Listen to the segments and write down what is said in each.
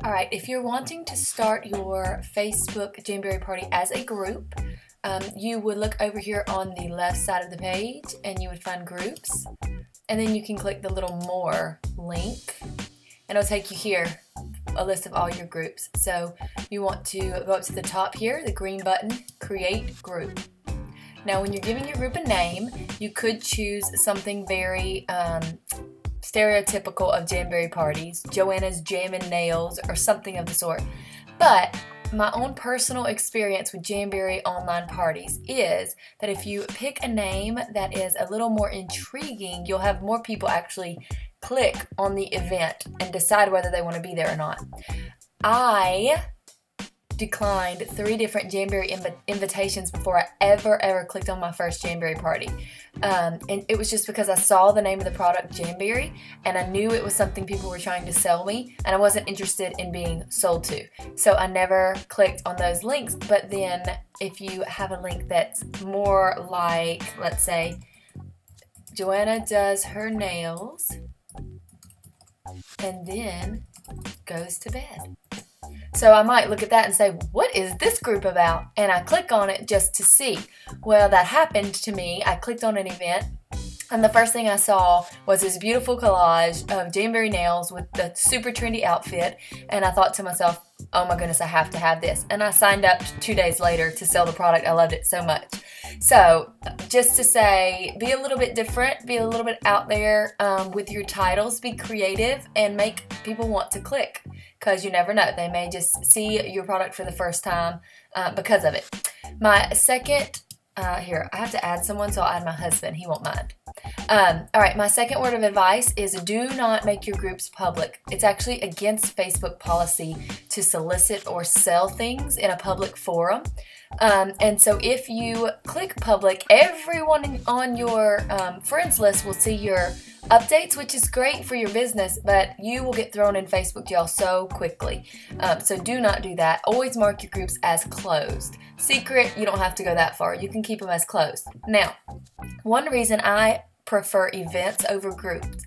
Alright, if you're wanting to start your Facebook Jamberry party as a group, you would look over here on the left side of the page and you would find groups, and then you can click the little more link and it'll take you here, a list of all your groups. So you want to go up to the top here, the green button, create group. Now when you're giving your group a name, you could choose something very stereotypical of Jamberry parties, Joanna's Jam and Nails or something of the sort. But my own personal experience with Jamberry online parties is that if you pick a name that is a little more intriguing, you'll have more people actually click on the event and decide whether they want to be there or not. I declined 3 different Jamberry invitations before I ever clicked on my first Jamberry party. And it was just because I saw the name of the product Jamberry and I knew it was something people were trying to sell me and I wasn't interested in being sold to. So I never clicked on those links. But then if you have a link that's more like, let's say, Joanna does her nails and then goes to bed. So I might look at that and say, what is this group about? And I click on it just to see. Well, that happened to me. I clicked on an event and the first thing I saw was this beautiful collage of Jamberry nails with the super trendy outfit, and I thought to myself, oh my goodness, I have to have this. And I signed up 2 days later to sell the product. I loved it so much. So just to say, be a little bit different, be a little bit out there with your titles, be creative and make people want to click, because you never know. They may just see your product for the first time because of it. My second, here, I have to add someone, so I'll add my husband. He won't mind. Alright, my second word of advice is do not make your groups public. It's actually against Facebook policy to solicit or sell things in a public forum. And so if you click public, everyone on your friends list will see your updates, which is great for your business, but you will get thrown in Facebook jail so quickly. So do not do that. Always mark your groups as closed. Secret, you don't have to go that far. You can keep them as closed. Now, one reason I prefer events over groups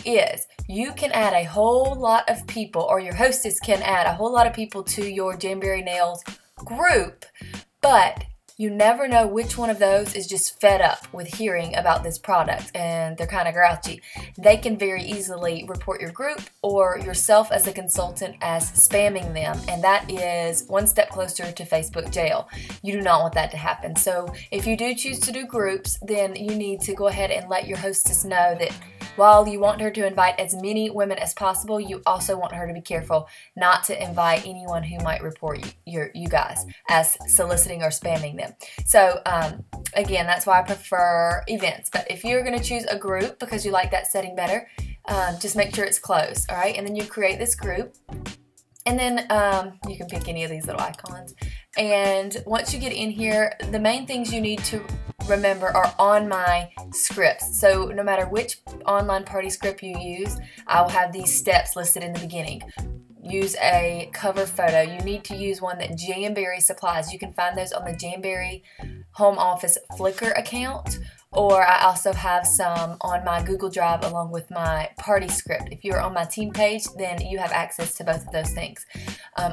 is you can add a whole lot of people, or your hostess can add a whole lot of people to your Jamberry Nails group, but you never know which one of those is just fed up with hearing about this product and they're kind of grouchy. They can very easily report your group or yourself as a consultant as spamming them, and that is one step closer to Facebook jail. You do not want that to happen. So if you do choose to do groups, then you need to go ahead and let your hostess know that while you want her to invite as many women as possible, you also want her to be careful not to invite anyone who might report you guys as soliciting or spamming them. So again, that's why I prefer events. But if you're going to choose a group because you like that setting better, just make sure it's closed, all right? And then you create this group. And then you can pick any of these little icons. And once you get in here, the main things you need to remember are on my scripts. So no matter which online party script you use, I'll have these steps listed in the beginning. Use a cover photo. You need to use one that Jamberry supplies. You can find those on the Jamberry Home Office Flickr account, or I also have some on my Google Drive along with my party script. If you're on my team page, then you have access to both of those things.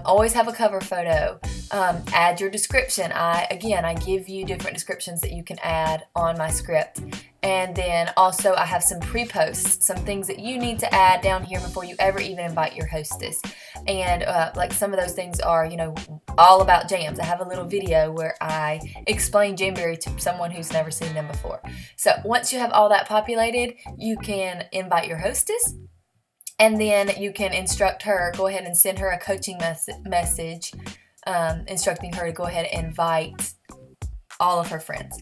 Always have a cover photo. Add your description. I give you different descriptions that you can add on my script. And then also I have some pre-posts, some things that you need to add down here before you ever even invite your hostess. And like some of those things are, you know, all about jams. I have a little video where I explain Jamberry to someone who's never seen them before. So once you have all that populated, you can invite your hostess, and then you can instruct her, go ahead and send her a coaching message instructing her to go ahead and invite all of her friends.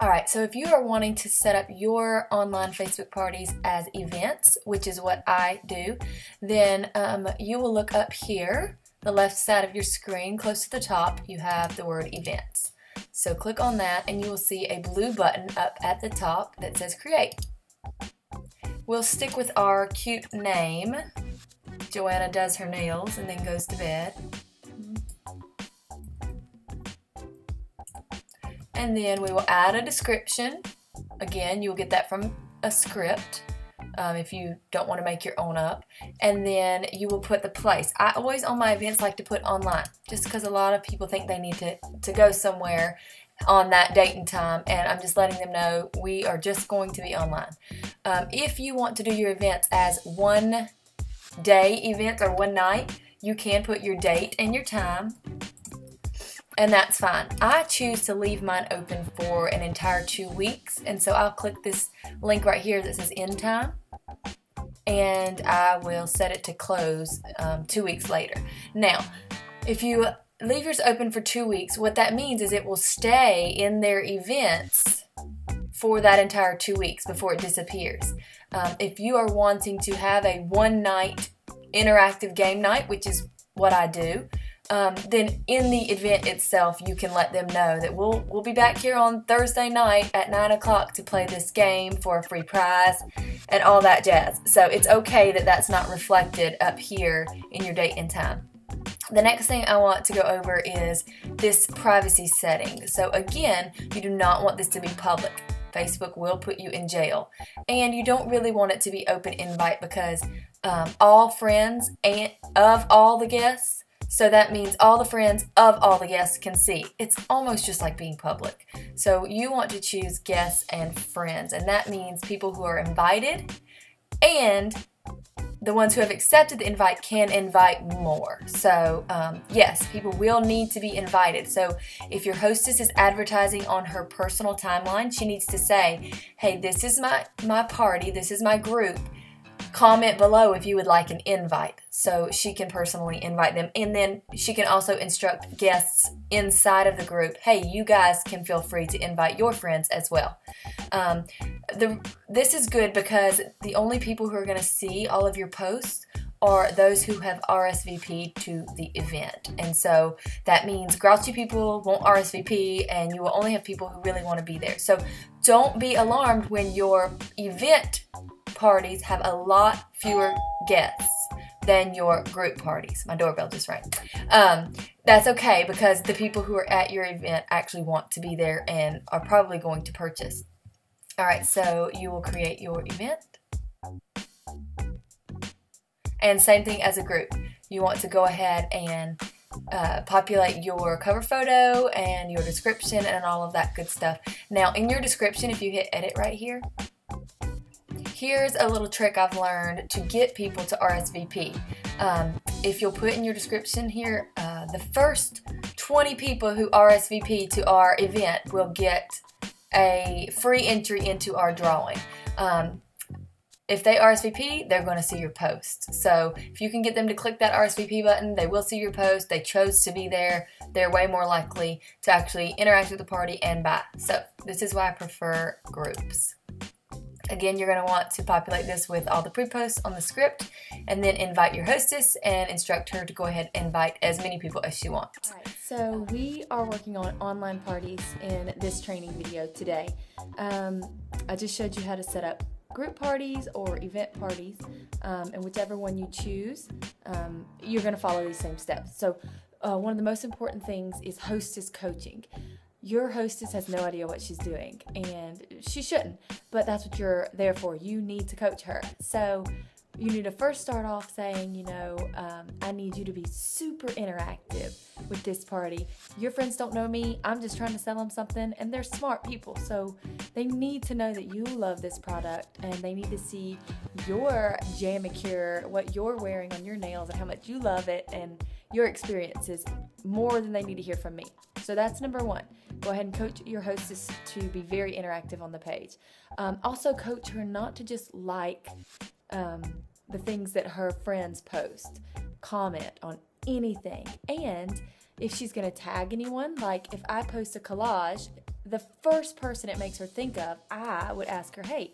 Alright, so if you are wanting to set up your online Facebook parties as events, which is what I do, then you will look up here, the left side of your screen, close to the top, you have the word events. So click on that and you will see a blue button up at the top that says create. We'll stick with our cute name, Joanna does her nails and then goes to bed. And then we will add a description. Again, you'll get that from a script. if you don't want to make your own up. And then you will put the place. I always on my events like to put online, just because a lot of people think they need to go somewhere on that date and time, and I'm just letting them know we are just going to be online. If you want to do your events as one day events or one night, you can put your date and your time, and that's fine. I choose to leave mine open for an entire 2 weeks, and so I'll click this link right here that says end time, and I will set it to close 2 weeks later. Now, if you leave yours open for 2 weeks, what that means is it will stay in their events for that entire 2 weeks before it disappears. If you are wanting to have a one-night interactive game night, which is what I do, then in the event itself, you can let them know that we'll be back here on Thursday night at 9 o'clock to play this game for a free prize and all that jazz. So it's okay that that's not reflected up here in your date and time. The next thing I want to go over is this privacy setting. So again, you do not want this to be public. Facebook will put you in jail. And you don't really want it to be open invite because all friends of all the guests, so that means all the friends of all the guests can see. It's almost just like being public. So you want to choose guests and friends, and that means people who are invited, and the ones who have accepted the invite can invite more. So yes, people will need to be invited. So if your hostess is advertising on her personal timeline, she needs to say, hey, this is my party, this is my group. Comment below if you would like an invite, so she can personally invite them. And then she can also instruct guests inside of the group, hey, you guys can feel free to invite your friends as well. This is good because the only people who are going to see all of your posts are those who have RSVP'd to the event. And so that means grouchy people won't RSVP, and you will only have people who really want to be there. So don't be alarmed when your event parties have a lot fewer guests than your group parties. My doorbell just rang. That's okay because the people who are at your event actually want to be there and are probably going to purchase. Alright, so you will create your event. And same thing as a group. You want to go ahead and populate your cover photo and your description and all of that good stuff. Now, in your description, if you hit edit right here, here's a little trick I've learned to get people to RSVP. If you'll put in your description here, the first 20 people who RSVP to our event will get a free entry into our drawing. If they RSVP, they're going to see your post. So if you can get them to click that RSVP button, they will see your post. They chose to be there. They're way more likely to actually interact with the party and buy. So this is why I prefer groups. Again, you're going to want to populate this with all the pre-posts on the script and then invite your hostess and instruct her to go ahead and invite as many people as she wants. Alright, so we are working on online parties in this training video today. I just showed you how to set up group parties or event parties, and whichever one you choose, you're going to follow these same steps. So one of the most important things is hostess coaching. Your hostess has no idea what she's doing, and she shouldn't, but that's what you're there for. You need to coach her. So you need to first start off saying, you know, I need you to be super interactive with this party. Your friends don't know me. I'm just trying to sell them something, and they're smart people, so they need to know that you love this product, and they need to see your Jamberry, what you're wearing on your nails, and how much you love it, and your experiences more than they need to hear from me. So that's number one. Go ahead and coach your hostess to be very interactive on the page. Also coach her not to just like the things that her friends post. Comment on anything. And if she's going to tag anyone, like if I post a collage, the first person it makes her think of, I would ask her, hey,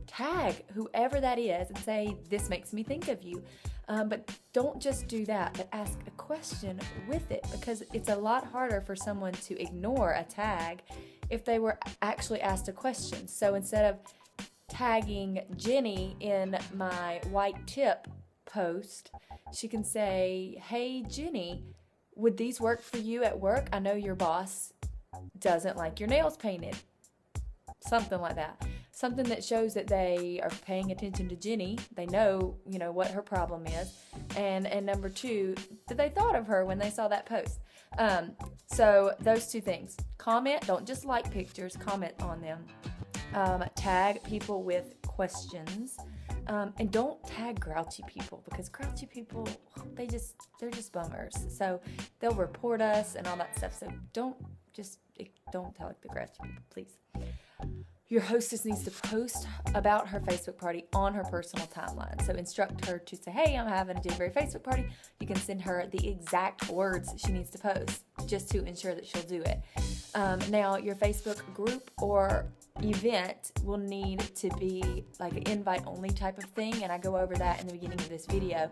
tag whoever that is and say, this makes me think of you. But don't just do that, but ask a question with it, because it's a lot harder for someone to ignore a tag if they were actually asked a question. So instead of tagging Jenny in my white tip post, she can say, hey Jenny, would these work for you at work? I know your boss doesn't like your nails painted. Something like that. something that shows that they are paying attention to Jenny. They know, what her problem is. And number 2, that they thought of her when they saw that post. So those 2 things. Comment, don't just like pictures, comment on them. Tag people with questions. And don't tag grouchy people, because grouchy people, they're just bummers. So they'll report us and all that stuff. So don't tag the grouchy people, please. Your hostess needs to post about her Facebook party on her personal timeline. So instruct her to say, hey, I'm having a Jamberry Facebook party. You can send her the exact words she needs to post just to ensure that she'll do it. Now, your Facebook group or event will need to be like an invite-only type of thing, and I go over that in the beginning of this video.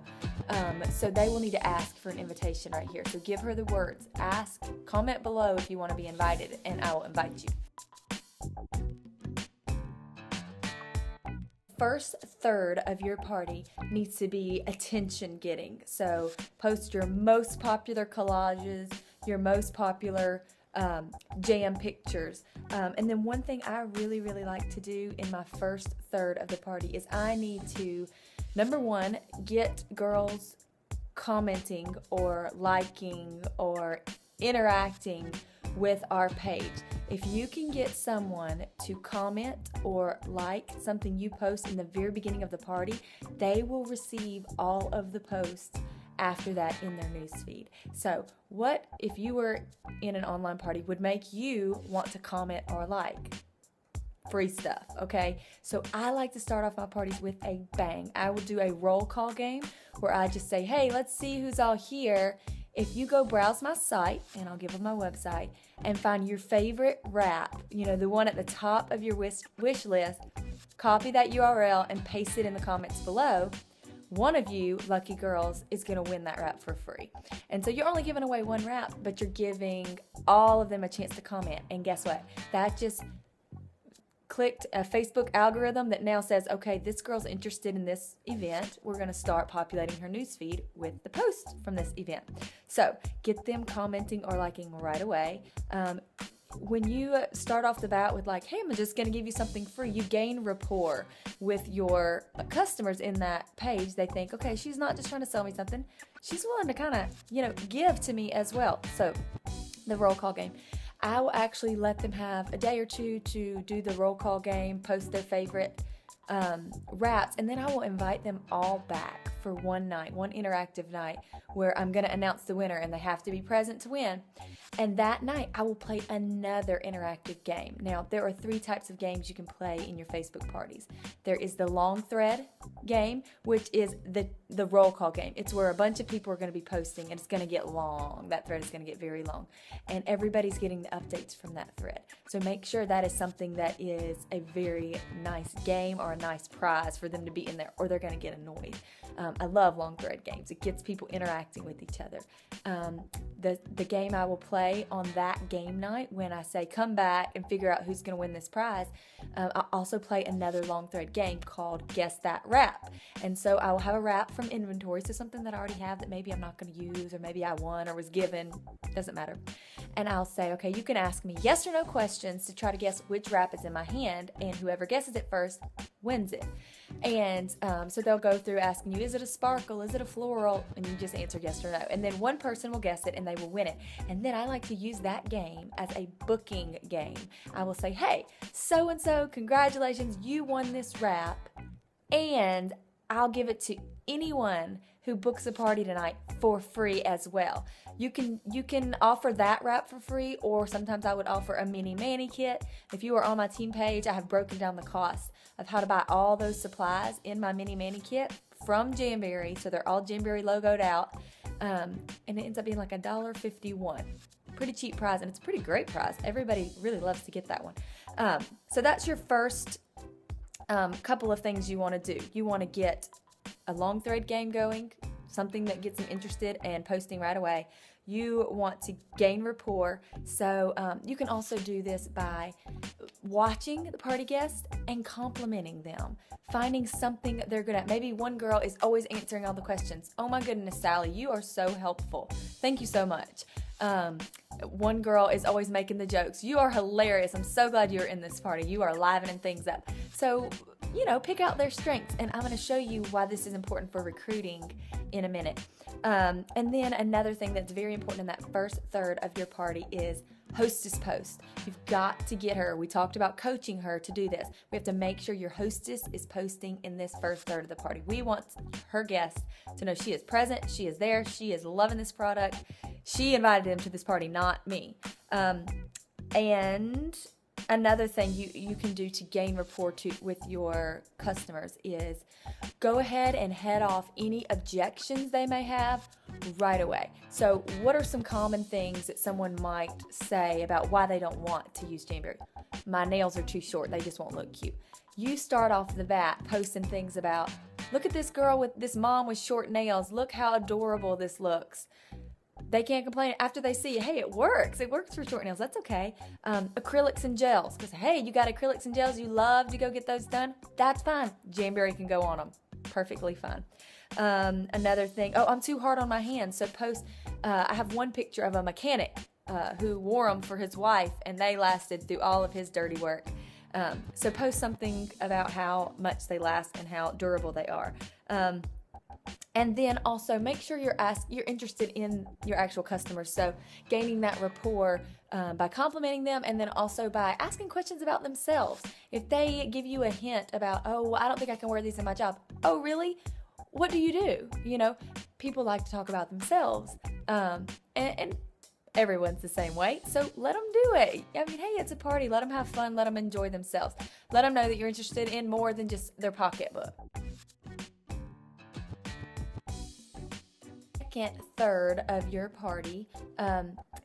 So they will need to ask for an invitation right here. So give her the words. Ask, comment below if you want to be invited, and I will invite you. First third of your party needs to be attention getting. So post your most popular collages, your most popular jam pictures. And then one thing I really like to do in my first third of the party is I need to, number 1, get girls commenting or liking or interacting with our page. If you can get someone to comment or like something you post in the very beginning of the party, they will receive all of the posts after that in their newsfeed. So what, if you were in an online party, would make you want to comment or like? Free stuff, okay? So I like to start off my parties with a bang. I will do a roll call game where I just say, hey, let's see who's all here. If you go browse my site, and I'll give them my website, and find your favorite wrap, the one at the top of your wish list, copy that URL and paste it in the comments below, one of you lucky girls is going to win that wrap for free. And so you're only giving away one wrap, but you're giving all of them a chance to comment. And guess what? That just clicked a Facebook algorithm that now says, okay, this girl's interested in this event. We're going to start populating her newsfeed with the post from this event. So get them commenting or liking right away. When you start off the bat with like, hey, I'm just going to give you something free, you gain rapport with your customers in that page. They think, okay, she's not just trying to sell me something. She's willing to kind of, give to me as well. So the roll call game. I will actually let them have a day or 2 to do the roll call game, post their favorite wraps, and then I will invite them all back for one night, one interactive night, where I'm going to announce the winner, and they have to be present to win. And that night, I will play another interactive game. Now, there are 3 types of games you can play in your Facebook parties. There is the long thread game, which is the roll call game. It's where a bunch of people are going to be posting, and it's going to get long. That thread is going to get very long, and everybody's getting the updates from that thread. So make sure that is something that is a very nice game or a nice prize for them to be in there, or they're going to get annoyed. I love long thread games. It gets people interacting with each other. The game I will play on that game night, when I say come back and figure out who's going to win this prize, I'll also play another long thread game called Guess That Wrap. And so I will have a wrap from inventory, so something that I already have that maybe I'm not going to use, or maybe I won or was given, doesn't matter. And I'll say, okay, you can ask me yes or no questions to try to guess which wrap is in my hand, and whoever guesses it first wins it. And so they'll go through asking you, is it a sparkle, is it a floral, and you just answer yes or no. And then one person will guess it and they will win it. And then I like to use that game as a booking game. I will say, hey, so-and-so, congratulations, you won this wrap, and I'll give it to anyone who books a party tonight for free as well. You can offer that wrap for free, or sometimes I would offer a mini mani kit. If you are on my team page, I have broken down the cost of how to buy all those supplies in my mini mani kit from Jamberry, so they're all Jamberry logoed out, and it ends up being like $1.51. Pretty cheap prize, and it's a pretty great prize. Everybody really loves to get that one. So that's your first couple of things you want to do. You want to get a long thread game going, something that gets them interested and posting right away. You want to gain rapport, so you can also do this by watching the party guests and complimenting them, finding something that they're good at. Maybe one girl is always answering all the questions. Oh my goodness, Sally, you are so helpful. Thank you so much. One girl is always making the jokes. You are hilarious. I'm so glad you're in this party. You are livening things up. So, pick out their strengths. And I'm going to show you why this is important for recruiting in a minute. And then another thing that's very important in that first third of your party is hostess post. You've got to get her. We talked about coaching her to do this. We have to make sure your hostess is posting in this first third of the party. We want her guests to know she is present, she is there, she is loving this product. She invited them to this party, not me. And another thing you can do to gain rapport with your customers is go ahead and head off any objections they may have right away. So what are some common things that someone might say about why they don't want to use Jamberry? My nails are too short, they just won't look cute. You start off the bat posting things about, look at this girl with this mom with short nails, look how adorable this looks. They can't complain after they see, hey, it works for short nails, that's okay. Acrylics and gels, because hey, you got acrylics and gels, you love to go get those done, that's fine. Jamberry can go on them, perfectly fine. Another thing, I'm too hard on my hands, so post, I have one picture of a mechanic who wore them for his wife, and they lasted through all of his dirty work. So post something about how much they last and how durable they are. And then also make sure you're interested in your actual customers. So gaining that rapport by complimenting them, and then also by asking questions about themselves. If they give you a hint about, oh, I don't think I can wear these in my job. Oh, really? What do you do? People like to talk about themselves. And everyone's the same way. So let them do it. I mean, hey, it's a party. Let them have fun. Let them enjoy themselves. Let them know that you're interested in more than just their pocketbook. Second third of your party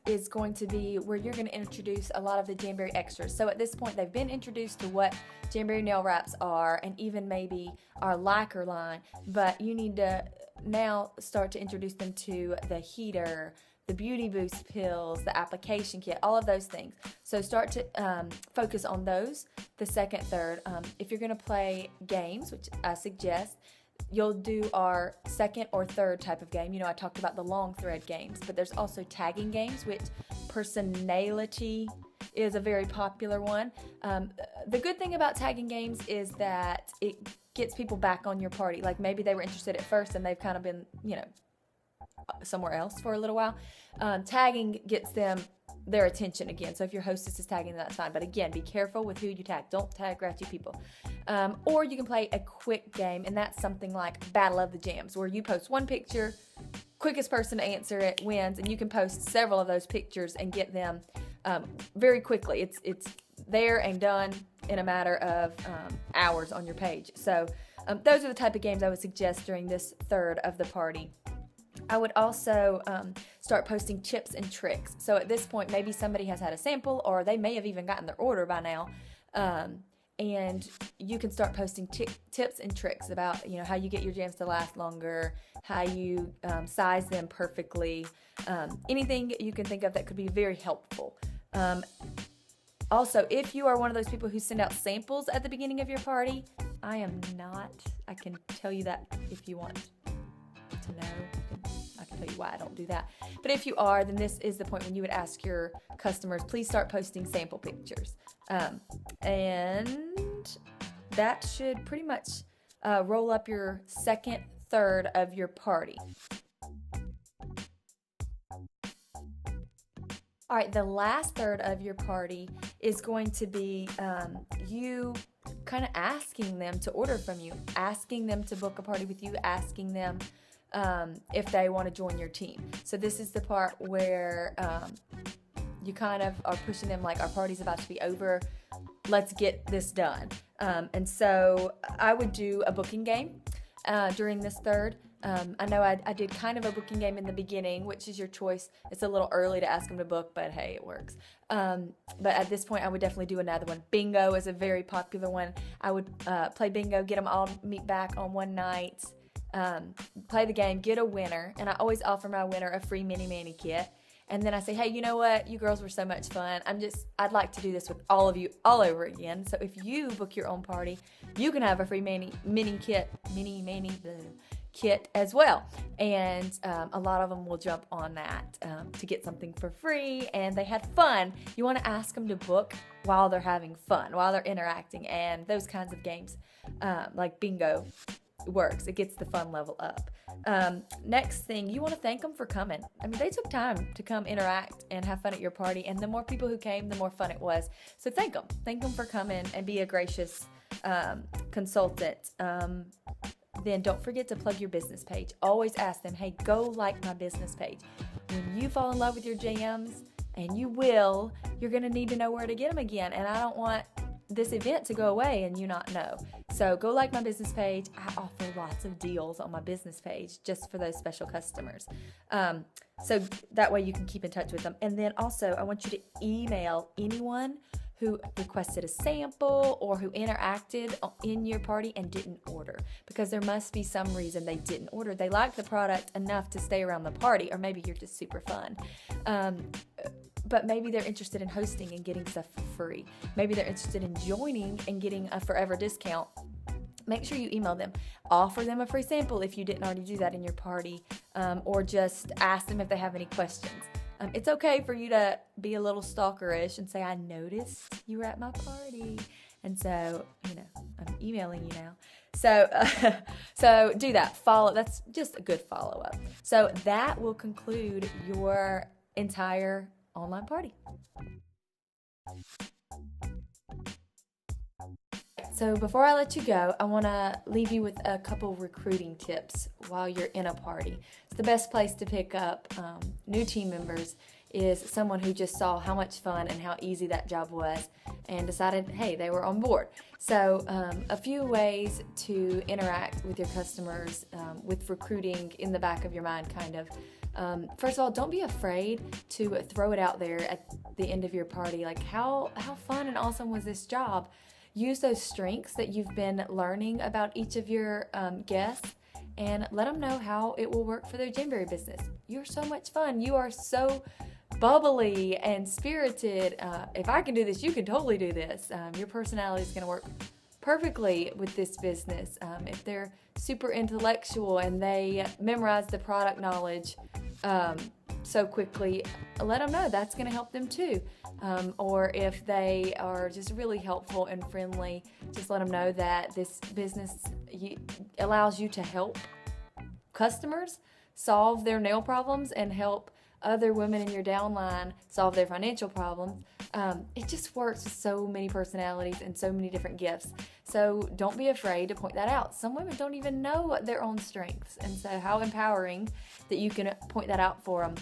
is going to be where you're going to introduce a lot of the Jamberry extras. So at this point, they've been introduced to what Jamberry nail wraps are, and even maybe our lacquer line, but you need to now start to introduce them to the heater, the beauty boost pills, the application kit, all of those things. So start to focus on those, the second third. If you're going to play games, which I suggest, you'll do our second or third type of game. I talked about the long thread games, but there's also tagging games, which personality is a very popular one. The good thing about tagging games is that it gets people back on your party. Like maybe they were interested at first and they've kind of been, somewhere else for a little while. Tagging gets them their attention again. So if your hostess is tagging, that's fine. But again, be careful with who you tag. Don't tag grouchy people. Or you can play a quick game, and that's something like Battle of the Jams, where you post one picture, quickest person to answer it wins, and you can post several of those pictures and get them very quickly. It's there and done in a matter of hours on your page. So those are the type of games I would suggest during this third of the party. I would also start posting tips and tricks. So at this point, maybe somebody has had a sample, or they may have even gotten their order by now. And you can start posting tips and tricks about, how you get your jams to last longer, how you size them perfectly, anything you can think of that could be very helpful. Also, if you are one of those people who send out samples at the beginning of your party, I am not. I can tell you that if you want to know. I can tell you why I don't do that. But if you are, then this is the point when you would ask your customers, please start posting sample pictures. And that should pretty much roll up your second third of your party. All right, the last third of your party is going to be you kind of asking them to order from you, asking them to book a party with you, asking them if they want to join your team. So this is the part where you kind of are pushing them like, our party's about to be over, let's get this done. And so I would do a booking game during this third. I know I did kind of a booking game in the beginning, which is your choice. It's a little early to ask them to book, but hey, it works. But at this point, I would definitely do another one. Bingo is a very popular one. I would play bingo, get them all meet back on one night, play the game, get a winner, and I always offer my winner a free mini-mani kit. And then I say, hey, you know what? You girls were so much fun. I'd like to do this with all of you all over again. So if you book your own party, you can have a free mini kit. kit as well. And a lot of them will jump on that to get something for free, and they had fun. You want to ask them to book while they're having fun, while they're interacting, and those kinds of games like bingo works. It gets the fun level up. Next thing, you want to thank them for coming. I mean, they took time to come interact and have fun at your party, and the more people who came, the more fun it was. So thank them. Thank them for coming and be a gracious consultant. Then don't forget to plug your business page. Always ask them, hey, go like my business page. When you fall in love with your jams, and you will, you're going to need to know where to get them again. And I don't want this event to go away and you not know. So go like my business page. I offer lots of deals on my business page just for those special customers. So that way you can keep in touch with them. And then also I want you to email anyone who requested a sample or who interacted in your party and didn't order, because there must be some reason they didn't order. They liked the product enough to stay around the party, or maybe you're just super fun. But maybe they're interested in hosting and getting stuff for free. Maybe they're interested in joining and getting a forever discount. Make sure you email them. Offer them a free sample if you didn't already do that in your party, or just ask them if they have any questions. It's okay for you to be a little stalkerish and say, I noticed you were at my party. And so, I'm emailing you now. So do that. Follow. That's just a good follow-up. So that will conclude your entire online party. So before I let you go, I want to leave you with a couple recruiting tips while you're in a party. So the best place to pick up new team members is someone who just saw how much fun and how easy that job was and decided, hey, they were on board. So a few ways to interact with your customers with recruiting in the back of your mind, kind of. First of all, don't be afraid to throw it out there at the end of your party. Like, how fun and awesome was this job? Use those strengths that you've been learning about each of your guests and let them know how it will work for their Jamberry business. You're so much fun. You are so bubbly and spirited. If I can do this, you can totally do this. Your personality is going to work perfectly with this business. If they're super intellectual and they memorize the product knowledge so quickly, let them know that's going to help them too. Or if they are just really helpful and friendly, just let them know that this business allows you to help customers solve their nail problems and help other women in your downline solve their financial problems. It just works with so many personalities and so many different gifts. So don't be afraid to point that out. Some women don't even know their own strengths, and so how empowering that you can point that out for them.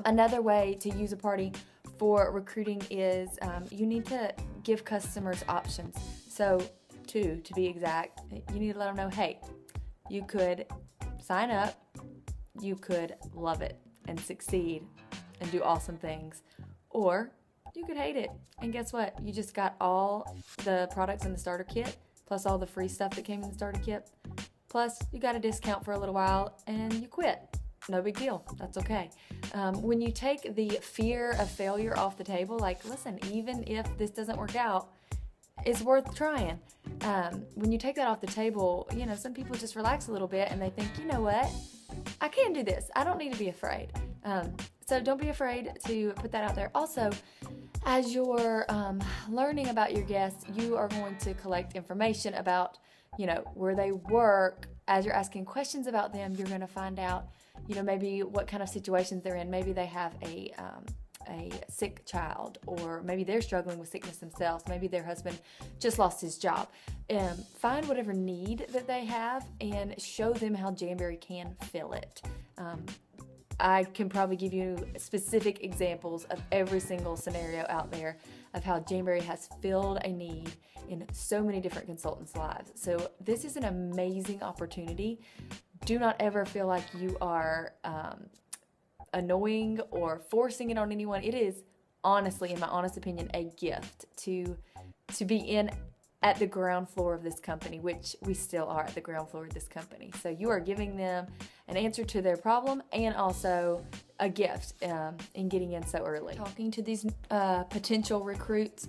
Another way to use a party for recruiting is you need to give customers options. So to be exact, you need to let them know, hey, you could sign up, you could love it and succeed and do awesome things, or you could hate it. And guess what? You just got all the products in the starter kit, plus all the free stuff that came in the starter kit, plus you got a discount for a little while and you quit. No big deal. That's okay. When you take the fear of failure off the table, like, listen, even if this doesn't work out, it's worth trying. When you take that off the table, some people just relax a little bit and they think, you know what? I can do this. I don't need to be afraid. So don't be afraid to put that out there. Also, as you're learning about your guests, you are going to collect information about, where they work. As you're asking questions about them, you're going to find out, maybe what kind of situations they're in. Maybe they have a sick child, or maybe they're struggling with sickness themselves. Maybe their husband just lost his job. Find whatever need that they have and show them how Jamberry can fill it. I can probably give you specific examples of every single scenario out there of how Jamberry has filled a need in so many different consultants' lives. So this is an amazing opportunity. Do not ever feel like you are annoying or forcing it on anyone. It is honestly, in my honest opinion, a gift to be at the ground floor of this company, which we still are at the ground floor of this company. So you are giving them an answer to their problem and also a gift in getting in so early. Talking to these potential recruits,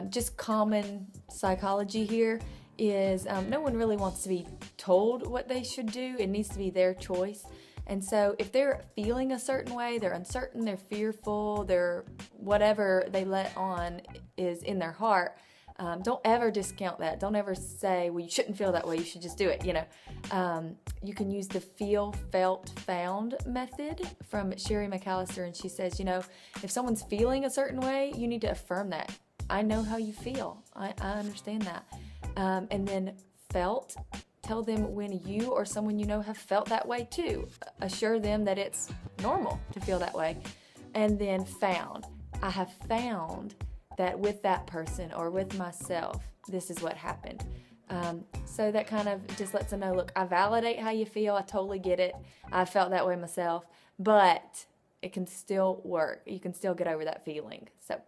just common psychology here is no one really wants to be told what they should do. It needs to be their choice. And so if they're feeling a certain way, they're uncertain, they're fearful, they're whatever they let on is in their heart, don't ever discount that. Don't ever say, well, you shouldn't feel that way, you should just do it, you know. You can use the feel, felt, found method from Sherry McAllister, and she says, you know, if someone's feeling a certain way, you need to affirm that. I know how you feel. I understand that. And then felt, tell them when you or someone you know have felt that way too. Assure them that it's normal to feel that way. And then found, I have found that with that person or with myself, this is what happened. So that kind of just lets them know, look, I validate how you feel. I totally get it. I felt that way myself, but it can still work. You can still get over that feeling. So